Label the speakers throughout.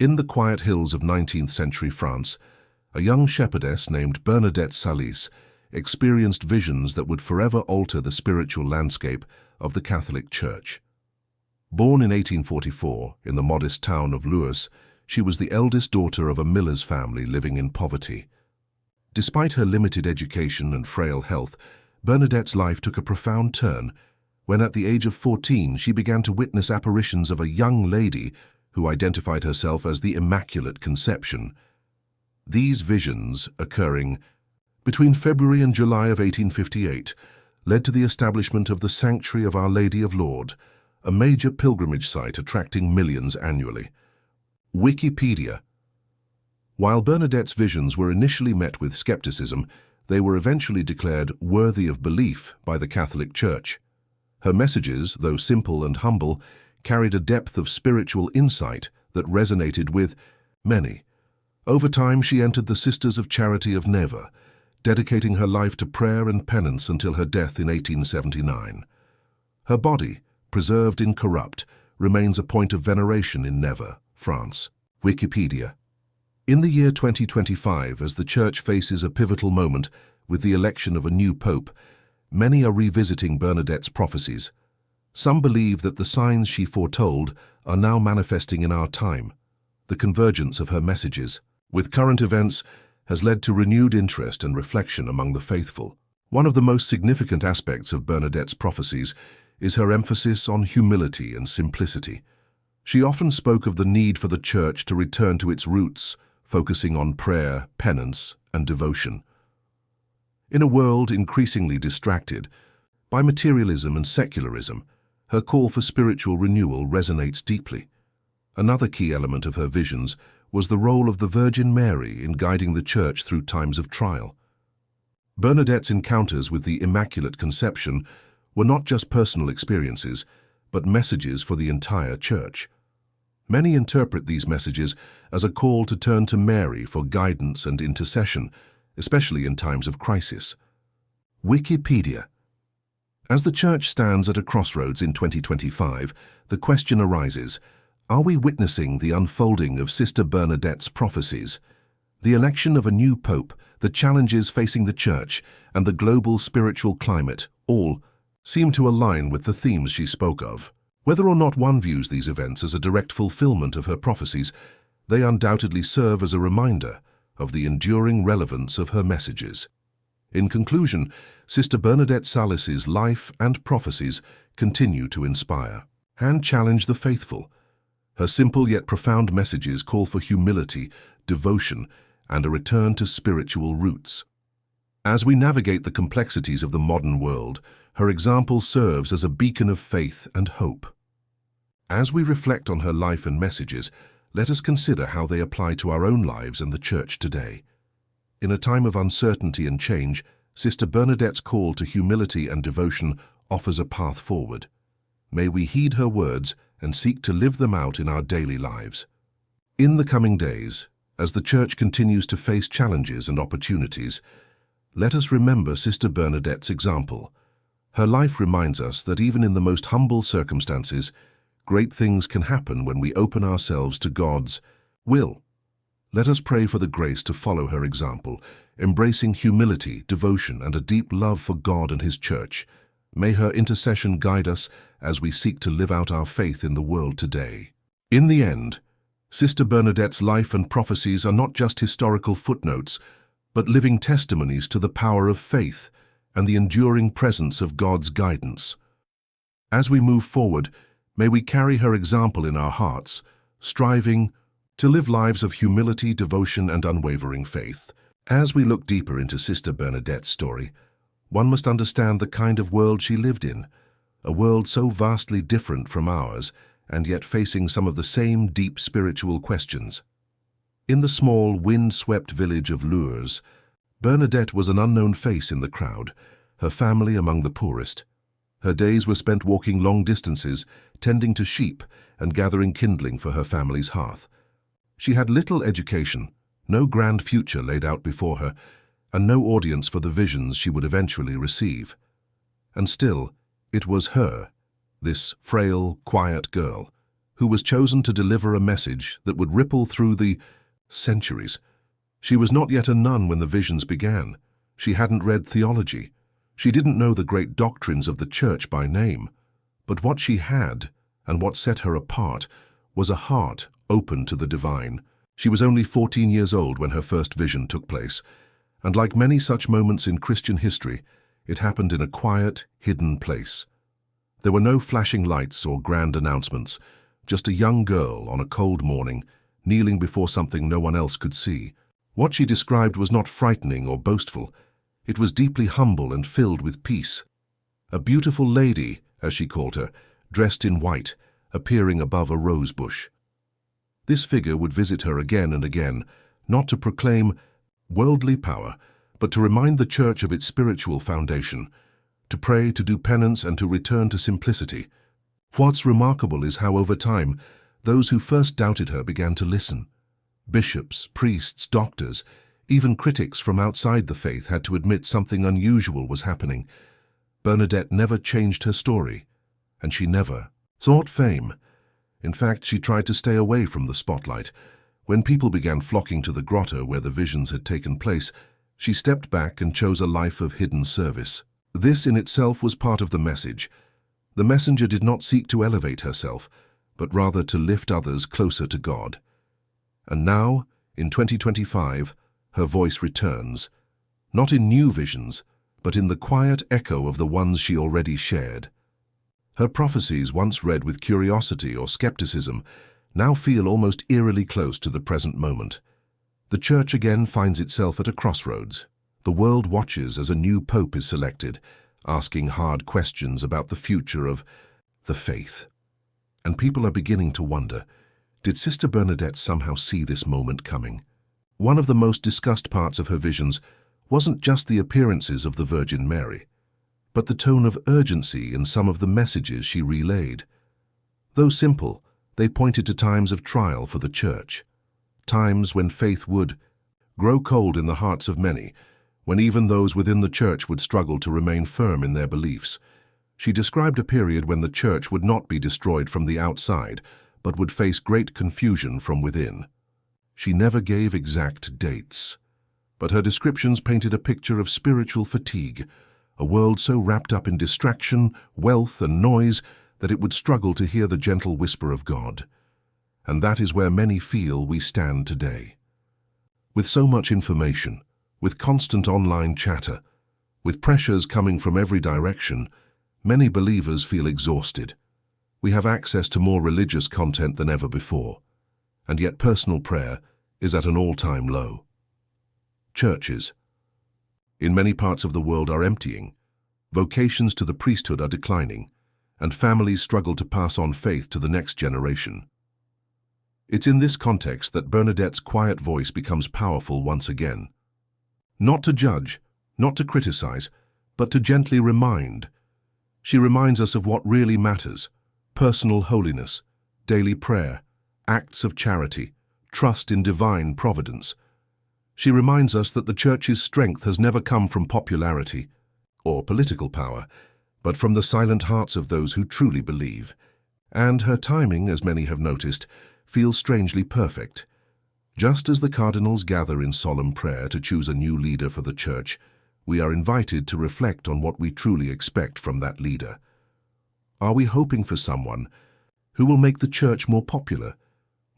Speaker 1: In the quiet hills of 19th century France, a young shepherdess named Bernadette Salis experienced visions that would forever alter the spiritual landscape of the Catholic Church. Born in 1844 in the modest town of Lourdes, she was the eldest daughter of a miller's family living in poverty. Despite her limited education and frail health, Bernadette's life took a profound turn when at the age of 14 she began to witness apparitions of a young lady who identified herself as the Immaculate Conception. These visions, occurring between February and July of 1858, led to the establishment of the Sanctuary of Our Lady of Lourdes, a major pilgrimage site attracting millions annually. Wikipedia. While Bernadette's visions were initially met with skepticism, they were eventually declared worthy of belief by the Catholic Church. Her messages, though simple and humble, carried a depth of spiritual insight that resonated with many. Over time, she entered the Sisters of Charity of Nevers, dedicating her life to prayer and penance until her death in 1879. Her body, preserved incorrupt, remains a point of veneration in Nevers, France. Wikipedia. In the year 2025, as the Church faces a pivotal moment with the election of a new pope, many are revisiting Bernadette's prophecies. Some believe that the signs she foretold are now manifesting in our time. The convergence of her messages with current events has led to renewed interest and reflection among the faithful. One of the most significant aspects of Bernadette's prophecies is her emphasis on humility and simplicity. She often spoke of the need for the Church to return to its roots, focusing on prayer, penance, and devotion. In a world increasingly distracted by materialism and secularism, her call for spiritual renewal resonates deeply. Another key element of her visions was the role of the Virgin Mary in guiding the Church through times of trial. Bernadette's encounters with the Immaculate Conception were not just personal experiences, but messages for the entire Church. Many interpret these messages as a call to turn to Mary for guidance and intercession, especially in times of crisis. Wikipedia. As the Church stands at a crossroads in 2025, the question arises, are we witnessing the unfolding of Sister Bernadette's prophecies? The election of a new pope, the challenges facing the Church, and the global spiritual climate all seem to align with the themes she spoke of. Whether or not one views these events as a direct fulfillment of her prophecies, they undoubtedly serve as a reminder of the enduring relevance of her messages. In conclusion, Sister Bernadette Salis's life and prophecies continue to inspire and challenge the faithful. Her simple yet profound messages call for humility, devotion, and a return to spiritual roots. As we navigate the complexities of the modern world, her example serves as a beacon of faith and hope. As we reflect on her life and messages, let us consider how they apply to our own lives and the Church today. In a time of uncertainty and change, Sister Bernadette's call to humility and devotion offers a path forward. May we heed her words and seek to live them out in our daily lives. In the coming days, as the Church continues to face challenges and opportunities, let us remember Sister Bernadette's example. Her life reminds us that even in the most humble circumstances, great things can happen when we open ourselves to God's will. Let us pray for the grace to follow her example, embracing humility, devotion, and a deep love for God and His Church. May her intercession guide us as we seek to live out our faith in the world today. In the end, Sister Bernadette's life and prophecies are not just historical footnotes, but living testimonies to the power of faith and the enduring presence of God's guidance. As we move forward, may we carry her example in our hearts, striving to live lives of humility, devotion, and unwavering faith. As we look deeper into Sister Bernadette's story, one must understand the kind of world she lived in, a world so vastly different from ours, and yet facing some of the same deep spiritual questions. In the small, wind-swept village of Lourdes, Bernadette was an unknown face in the crowd, her family among the poorest. Her days were spent walking long distances, tending to sheep and gathering kindling for her family's hearth. She had little education, no grand future laid out before her, and no audience for the visions she would eventually receive. And still, it was her, this frail, quiet girl, who was chosen to deliver a message that would ripple through the centuries. She was not yet a nun when the visions began. She hadn't read theology. She didn't know the great doctrines of the church by name. But what she had, and what set her apart, was a heart open to the divine. She was only 14 years old when her first vision took place, and like many such moments in Christian history, it happened in a quiet, hidden place. There were no flashing lights or grand announcements, just a young girl on a cold morning, kneeling before something no one else could see. What she described was not frightening or boastful. It was deeply humble and filled with peace. A beautiful lady, as she called her, dressed in white, appearing above a rose bush. This figure would visit her again and again, not to proclaim worldly power, but to remind the church of its spiritual foundation, to pray, to do penance, and to return to simplicity. What's remarkable is how over time, those who first doubted her began to listen. Bishops, priests, doctors, even critics from outside the faith had to admit something unusual was happening. Bernadette never changed her story, and she never sought fame. In fact, she tried to stay away from the spotlight. When people began flocking to the grotto where the visions had taken place, she stepped back and chose a life of hidden service. This in itself was part of the message. The messenger did not seek to elevate herself, but rather to lift others closer to God. And now, in 2025, her voice returns, not in new visions, but in the quiet echo of the ones she already shared. Her prophecies, once read with curiosity or skepticism, now feel almost eerily close to the present moment. The church again finds itself at a crossroads. The world watches as a new pope is selected, asking hard questions about the future of the faith. And people are beginning to wonder, did Sister Bernadette somehow see this moment coming? One of the most discussed parts of her visions wasn't just the appearances of the Virgin Mary, but the tone of urgency in some of the messages she relayed. Though simple, they pointed to times of trial for the church, times when faith would grow cold in the hearts of many, when even those within the church would struggle to remain firm in their beliefs. She described a period when the church would not be destroyed from the outside, but would face great confusion from within. She never gave exact dates, but her descriptions painted a picture of spiritual fatigue, a world so wrapped up in distraction, wealth, and noise that it would struggle to hear the gentle whisper of God. And that is where many feel we stand today. With so much information, with constant online chatter, with pressures coming from every direction, many believers feel exhausted. We have access to more religious content than ever before, and yet personal prayer is at an all-time low. Churches in many parts of the world are emptying, vocations to the priesthood are declining, and families struggle to pass on faith to the next generation. It's in this context that Bernadette's quiet voice becomes powerful once again. Not to judge, not to criticize, but to gently remind. She reminds us of what really matters: personal holiness, daily prayer, acts of charity, trust in divine providence. She reminds us that the Church's strength has never come from popularity or political power, but from the silent hearts of those who truly believe. And her timing, as many have noticed, feels strangely perfect. Just as the cardinals gather in solemn prayer to choose a new leader for the Church, we are invited to reflect on what we truly expect from that leader. Are we hoping for someone who will make the Church more popular,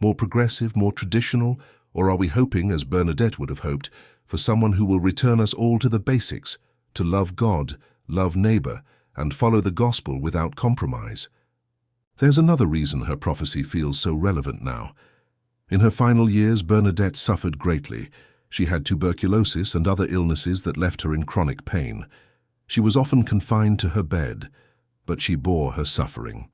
Speaker 1: more progressive, more traditional, or are we hoping, as Bernadette would have hoped, for someone who will return us all to the basics, to love God, love neighbor, and follow the gospel without compromise? There's another reason her prophecy feels so relevant now. In her final years, Bernadette suffered greatly. She had tuberculosis and other illnesses that left her in chronic pain. She was often confined to her bed, but she bore her suffering.